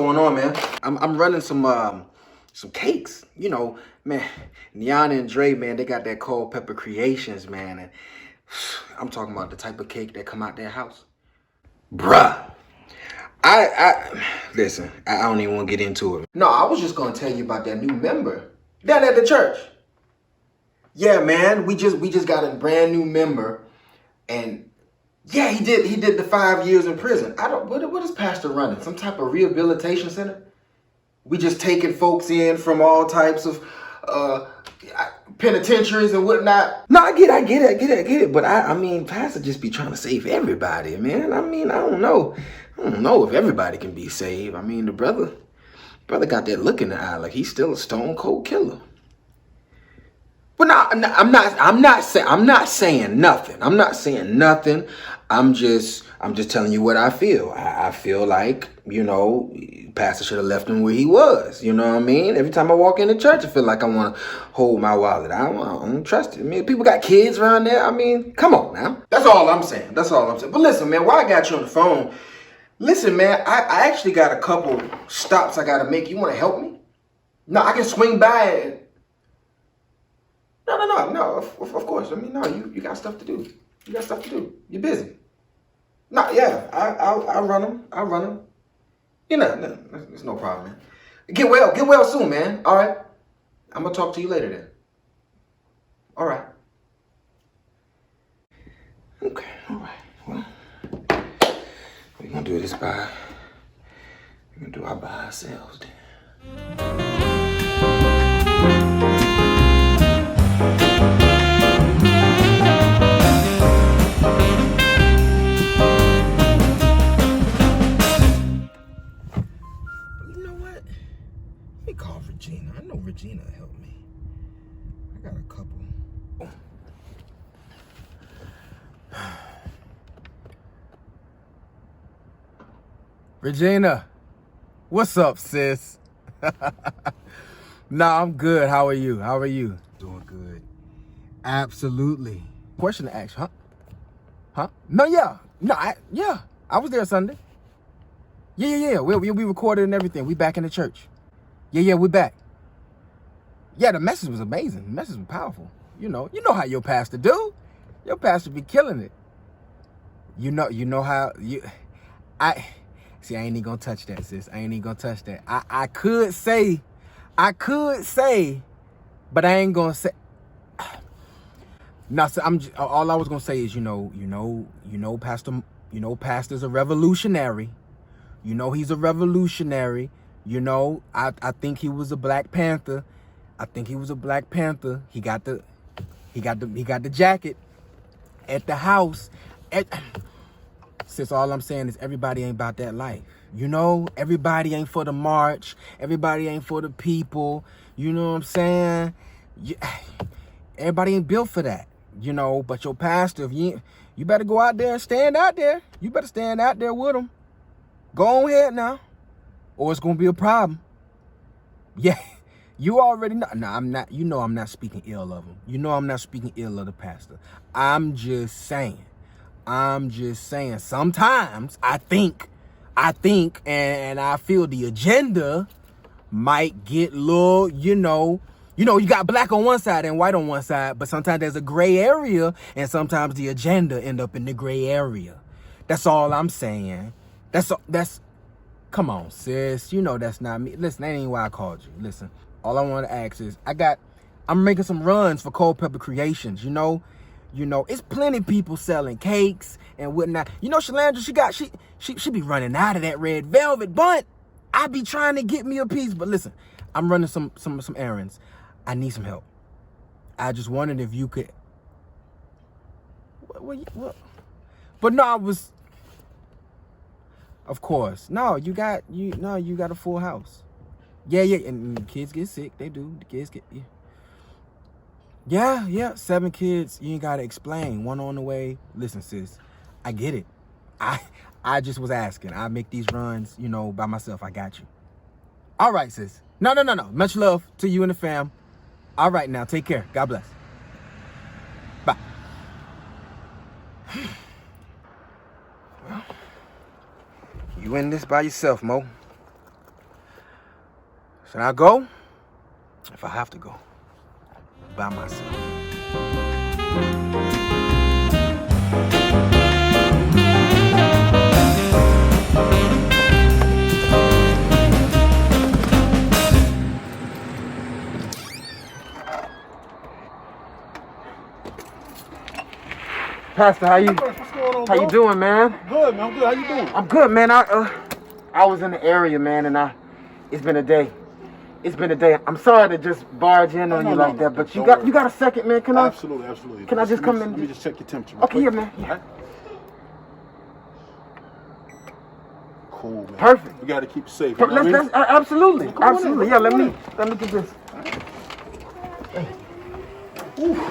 going on, man? I'm running some cakes. You know, man, Niana and Dre, man, they got that cold pepper creations, man. And I'm talking about the type of cake that come out their house. Bruh. Listen, I don't even want to get into it. No, I was just gonna tell you about that new member down at the church. Yeah, man, we just got a brand new member, and yeah, he did the 5 years in prison. What is Pastor running? Some type of rehabilitation center? We just taking folks in from all types of penitentiaries and whatnot. No, I get it. But I mean, Pastor just be trying to save everybody, man. I mean, I don't know if everybody can be saved. I mean, the brother got that look in the eye like he's still a stone cold killer. But no, I'm not saying nothing. I'm just telling you what I feel. I feel like, you know, Pastor should have left him where he was. You know what I mean? Every time I walk into church, I feel like I want to hold my wallet. I don't trust it. I mean, people got kids around there. I mean, come on now. That's all I'm saying. But listen, man, while I got you on the phone, listen, man, I actually got a couple stops I got to make. You want to help me? No, I can swing by and... No, of course. I mean, no, you got stuff to do. You're busy. No, yeah, I'll run them. You know, no, there's no problem, man. Get well soon, man. All right. I'm going to talk to you later then. All right. Okay, all right. Well, we're going to do this by ourselves then. Call Regina. I know Regina will help me. I got a couple. Regina, what's up, sis? Nah, I'm good. How are you? Doing good. Absolutely. Question to ask, huh? No, yeah. I was there Sunday. Yeah. We recorded and everything. We back in the church. Yeah, we're back. Yeah, the message was amazing. The message was powerful. You know how your pastor do. Your pastor be killing it. You know how I ain't even gonna touch that, sis. I ain't even gonna touch that. I could say, but I ain't gonna say. No, so all I was gonna say is, Pastor's a revolutionary. You know he's a revolutionary. You know, I think he was a Black Panther. He got the jacket at the house. Since all I'm saying is everybody ain't about that life. You know, everybody ain't for the march. Everybody ain't for the people. You know what I'm saying? Everybody ain't built for that. You know, but your pastor, you better go out there and stand out there. You better stand out there with him. Go on ahead now. Or it's going to be a problem. Yeah, you already know. No, I'm not. You know I'm not speaking ill of him. You know I'm not speaking ill of the pastor. I'm just saying. Sometimes I think, and I feel the agenda might get little, you got black on one side and white on one side, but sometimes there's a gray area, and sometimes the agenda end up in the gray area. That's all I'm saying. That's. Come on, sis. You know that's not me. Listen, that ain't why I called you. Listen, all I want to ask is, I'm making some runs for Cold Pepper Creations. You know, it's plenty people selling cakes and whatnot. You know, Shalandra, she be running out of that red velvet bun. I be trying to get me a piece, but listen, I'm running some errands. I need some help. I just wondered if you could. What? But no, I was. Of course. No, you got a full house. Yeah, and the kids get sick. They do. The kids get Yeah, 7 kids. You ain't gotta explain. 1 on the way. Listen, sis, I get it. I just was asking. I make these runs, by myself. I got you. All right, sis. No. Much love to you and the fam. All right, now take care. God bless. Bye. Well, you in this by yourself, Mo. Should I go? If I have to go. By myself. Pastor, how you? What's going on, How you doing, man? Good, man. I'm good. How you doing? I'm good, man. I was in the area, man, and it's been a day. It's been a day. I'm sorry to just barge in on you like that, but you got a second, man? Can I? Absolutely. Can I just come in? Let me just check your temperature. Okay, yeah, man. Yeah. Cool, man. Perfect. We got to keep it safe. You know what I mean? Absolutely. Yeah, let me do this.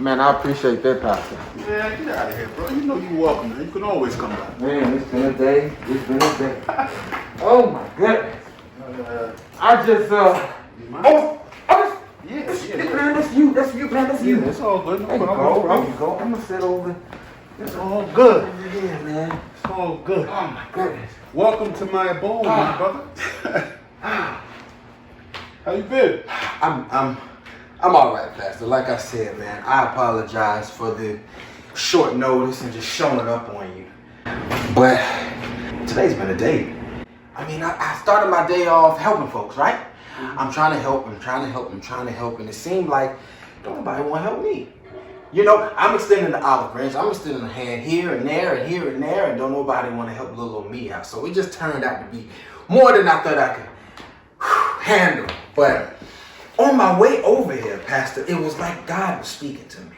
Man, I appreciate that, Pastor. Man, get out of here, bro. You know you're welcome, man. You can always come back. Man, it's been a day. Oh my goodness. I just man, that's you, man, that's you. It's all good. There you go. I'm gonna sit over. It's all good. Yeah, man. It's all good. Oh my goodness. Welcome to my abode, my brother. How you been? I'm all right, Pastor. Like I said, man, I apologize for the short notice and just showing up on you. But today's been a day. I mean, I started my day off helping folks, right? I'm trying to help, and it seemed like don't nobody want to help me. You know, I'm extending the olive branch. I'm extending a hand here and there and here and there, and don't nobody want to help little old me out. So it just turned out to be more than I thought I could handle. But on my way over here, Pastor, it was like God was speaking to me.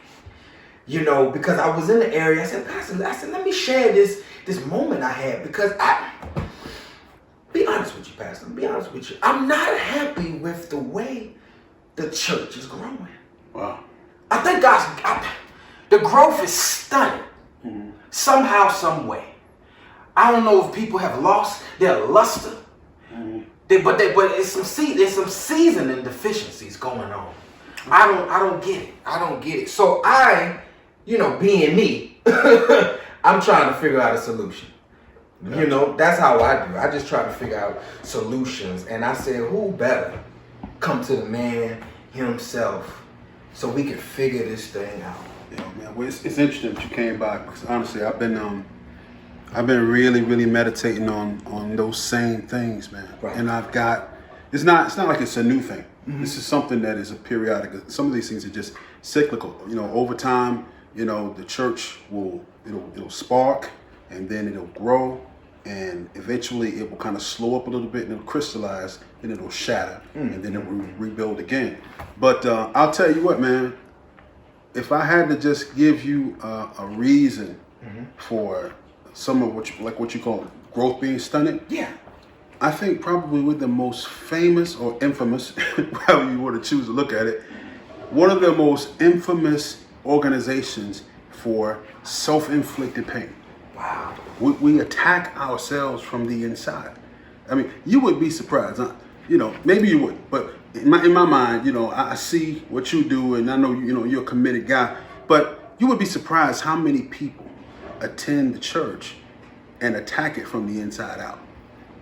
You know, because I was in the area. I said, Pastor, let me share this moment I had, because be honest with you, Pastor. Be honest with you. I'm not happy with the way the church is growing. Wow. I think the growth is stunning. Mm-hmm. Somehow, some way. I don't know if people have lost their luster. Mm-hmm. But there's some seasoning deficiencies going on. I don't get it. So being me, I'm trying to figure out a solution. Gotcha. You know, that's how I do. I just try to figure out solutions. And I said, who better come to the man himself so we can figure this thing out? Yeah, man. Well, it's interesting that you came by, because honestly, I've been really, really meditating on those same things, man. Right. And it's not like it's a new thing. Mm-hmm. This is something that is a periodic. Some of these things are just cyclical. You know, over time, you know, the church it'll spark, and then it'll grow, and eventually it will kind of slow up a little bit, and it'll crystallize, and it'll shatter, and then it will rebuild again. But I'll tell you what, man. If I had to just give you a reason for some of what you call growth being stunted, yeah, I think probably we're the most famous or infamous, however you want to choose to look at it, one of the most infamous organizations for self-inflicted pain. Wow. We attack ourselves from the inside. I mean, you would be surprised, huh? You know, maybe you would, but in my mind, you know, I see what you do, and I know you're a committed guy, but you would be surprised how many people attend the church and attack it from the inside out.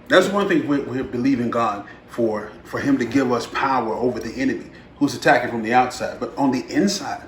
That's one thing we're believing God for him to give us power over the enemy who's attacking from the outside, but on the inside.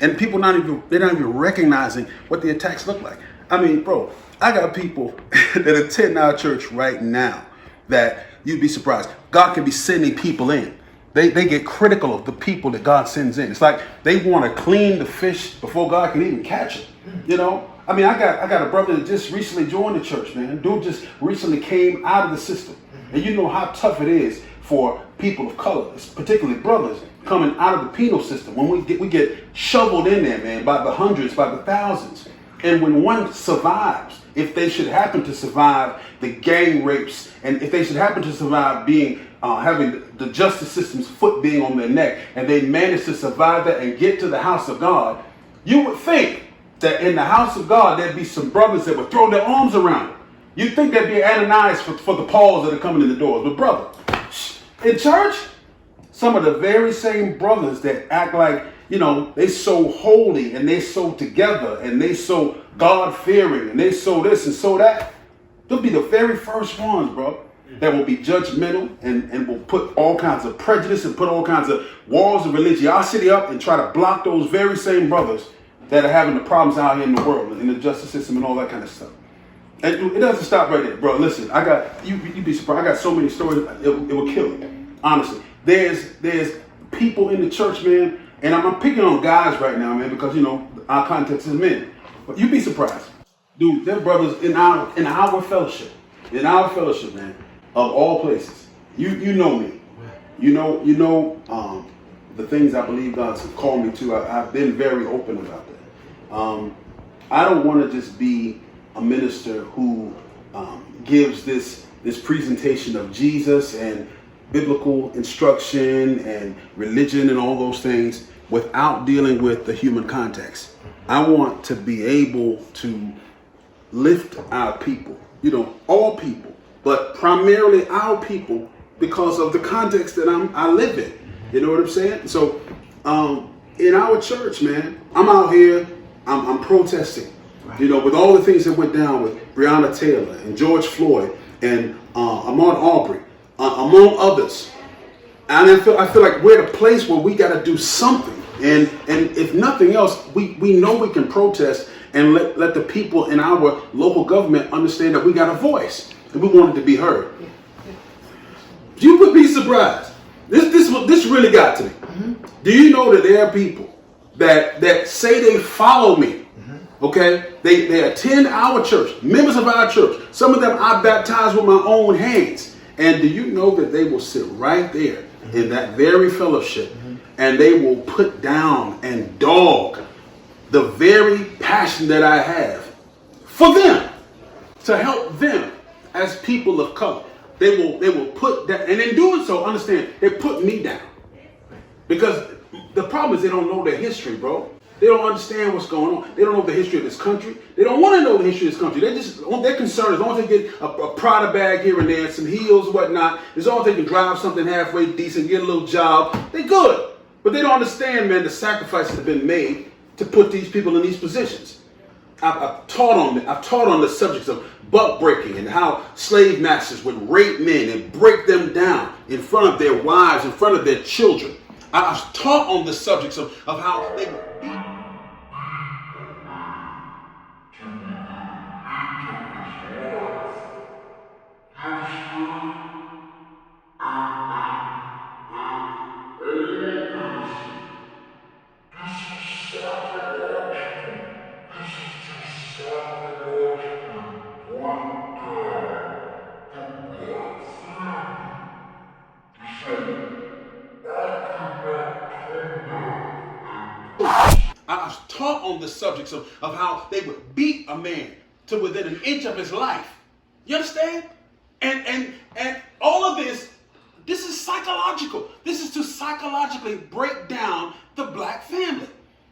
And people they're not even recognizing what the attacks look like. I mean, bro, I got people that attend our church right now that you'd be surprised. God can be sending people in. They get critical of the people that God sends in. It's like they want to clean the fish before God can even catch it. You know? I mean, I got a brother that just recently joined the church, man. Dude just recently came out of the system. And you know how tough it is for people of color, particularly brothers, coming out of the penal system. When we get shoveled in there, man, by the hundreds, by the thousands. And when one survives, if they should happen to survive the gang rapes, and if they should happen to survive being having the justice system's foot being on their neck, and they manage to survive that and get to the house of God, you would think that in the house of God there'd be some brothers that would throw their arms around it. You'd think there'd be Ananias for the Pauls that are coming in the doors. But brother, in church, some of the very same brothers that act like, you know, they so holy and they so together and they so God-fearing and they so this and so that, they'll be the very first ones, bro, that will be judgmental and will put all kinds of prejudice and put all kinds of walls of religiosity up and try to block those very same brothers that are having the problems out here in the world, in the justice system and all that kind of stuff. And it doesn't stop right there, bro. Listen, I got you'd be surprised. I got so many stories. It will kill you. Honestly, there's people in the church, man, and I'm picking on guys right now, man, because our context is men. But you'd be surprised, dude. There are brothers in our fellowship, man, of all places. You know me, you know the things I believe God's called me to. I've been very open about that. I don't want to just be a minister who gives this presentation of Jesus and biblical instruction and religion and all those things without dealing with the human context. I want to be able to lift our people, all people, but primarily our people because of the context that I live in. You know what I'm saying? So in our church, man, I'm out here, I'm protesting, with all the things that went down with Breonna Taylor and George Floyd and Ahmaud Arbery, among others. And I feel like we're at a place where we got to do something. And if nothing else, we know we can protest and let the people in our local government understand that we got a voice and we want it to be heard. You would be surprised. This really got to me. Do you know that there are people that say they follow me? Okay, they attend our church, members of our church. Some of them I baptized with my own hands. And do you know that they will sit right there in that very fellowship and they will put down and dog the very passion that I have for them, to help them as people of color. They will put that, and in doing so, understand, they put me down. Because the problem is they don't know their history, bro. They don't understand what's going on. They don't know the history of this country. They don't want to know the history of this country. They're concerned as long as they get a Prada bag here and there, some heels and whatnot, as long as they can drive something halfway decent, get a little job, they're good. But they don't understand, man, the sacrifices that have been made to put these people in these positions. I've taught on the subjects of buck breaking and how slave masters would rape men and break them down in front of their wives, in front of their children. I've taught on the subjects of how they would beat. I've taught on the subjects of how they would beat a man to within an inch of his life. You understand? And all of this is psychological. This is to psychologically break down the black family.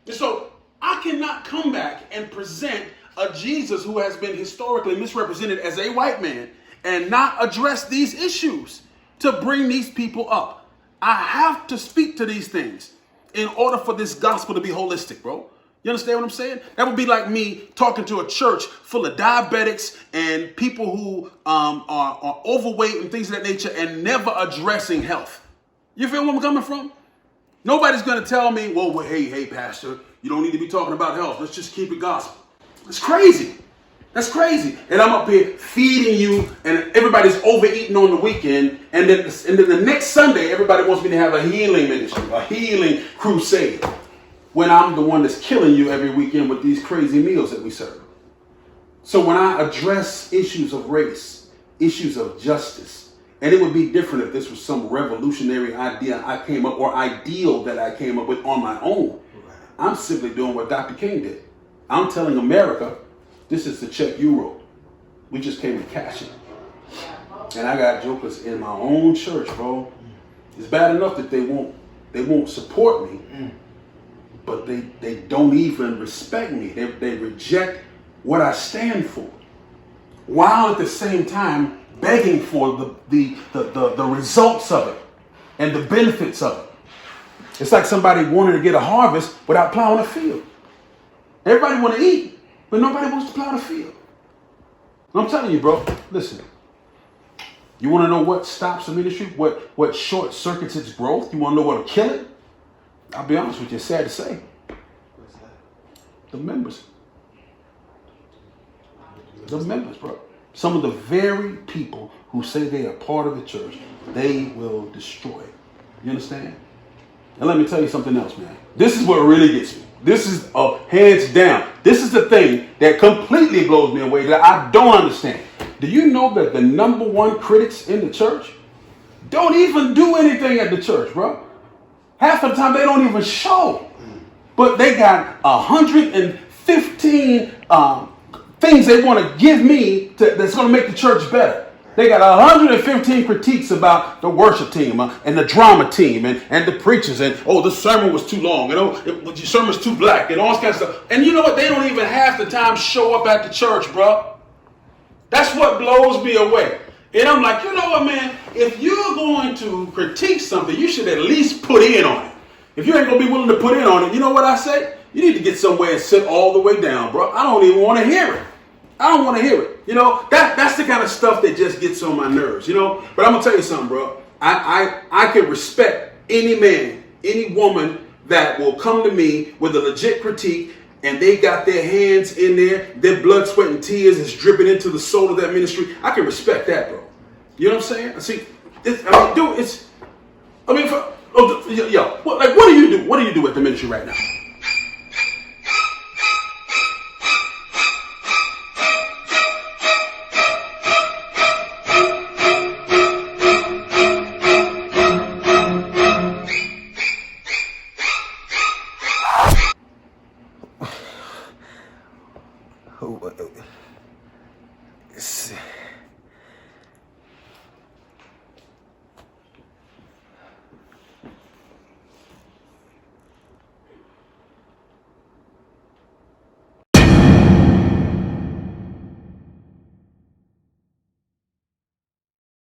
And so I cannot come back and present a Jesus who has been historically misrepresented as a white man and not address these issues to bring these people up. I have to speak to these things in order for this gospel to be holistic, bro. You understand what I'm saying? That would be like me talking to a church full of diabetics and people who are overweight and things of that nature and never addressing health. You feel where I'm coming from? Nobody's going to tell me, well, hey, pastor, you don't need to be talking about health. Let's just keep it gospel. It's crazy. That's crazy. And I'm up here feeding you and everybody's overeating on the weekend. And then the next Sunday, everybody wants me to have a healing ministry, a healing crusade, when I'm the one that's killing you every weekend with these crazy meals that we serve. So when I address issues of race, issues of justice, and it would be different if this was some revolutionary idea I came up or ideal that I came up with on my own. I'm simply doing what Dr. King did. I'm telling America, this is the check you wrote. We just came to cash it. And I got jokers in my own church, bro. It's bad enough that they won't support me, but they don't even respect me. They reject what I stand for, while at the same time begging for the results of it and the benefits of it. It's like somebody wanting to get a harvest without plowing a field. Everybody want to eat, but nobody wants to plow the field. I'm telling you, bro, listen. You want to know what stops the ministry? What short circuits its growth? You want to know what'll kill it? I'll be honest with you, it's sad to say. The members. The members, bro. Some of the very people who say they are part of the church, they will destroy it. You understand? And let me tell you something else, man. This is what really gets me. This is hands down. This is the thing that completely blows me away that I don't understand. Do you know that the #1 critics in the church don't even do anything at the church, bro? Half the time they don't even show. But they got 115 things they want to give me that's going to make the church better. They got 115 critiques about the worship team and the drama team and the preachers and, oh, the sermon was too long, and oh, your sermon's too black and all this kind of stuff. And you know what? They don't even half the time show up at the church, bro. That's what blows me away. And I'm like, you know what, man? If you're going to critique something, you should at least put in on it. If you ain't going to be willing to put in on it, you know what I say? You need to get somewhere and sit all the way down, bro. I don't even want to hear it. I don't want to hear it. You know, that's the kind of stuff that just gets on my nerves, you know. But I'm going to tell you something, bro. I can respect any man, any woman that will come to me with a legit critique and they got their hands in there, their blood, sweat, and tears is dripping into the soul of that ministry. I can respect that, bro. You know what I'm saying? See, what do you do? What do you do at the ministry right now?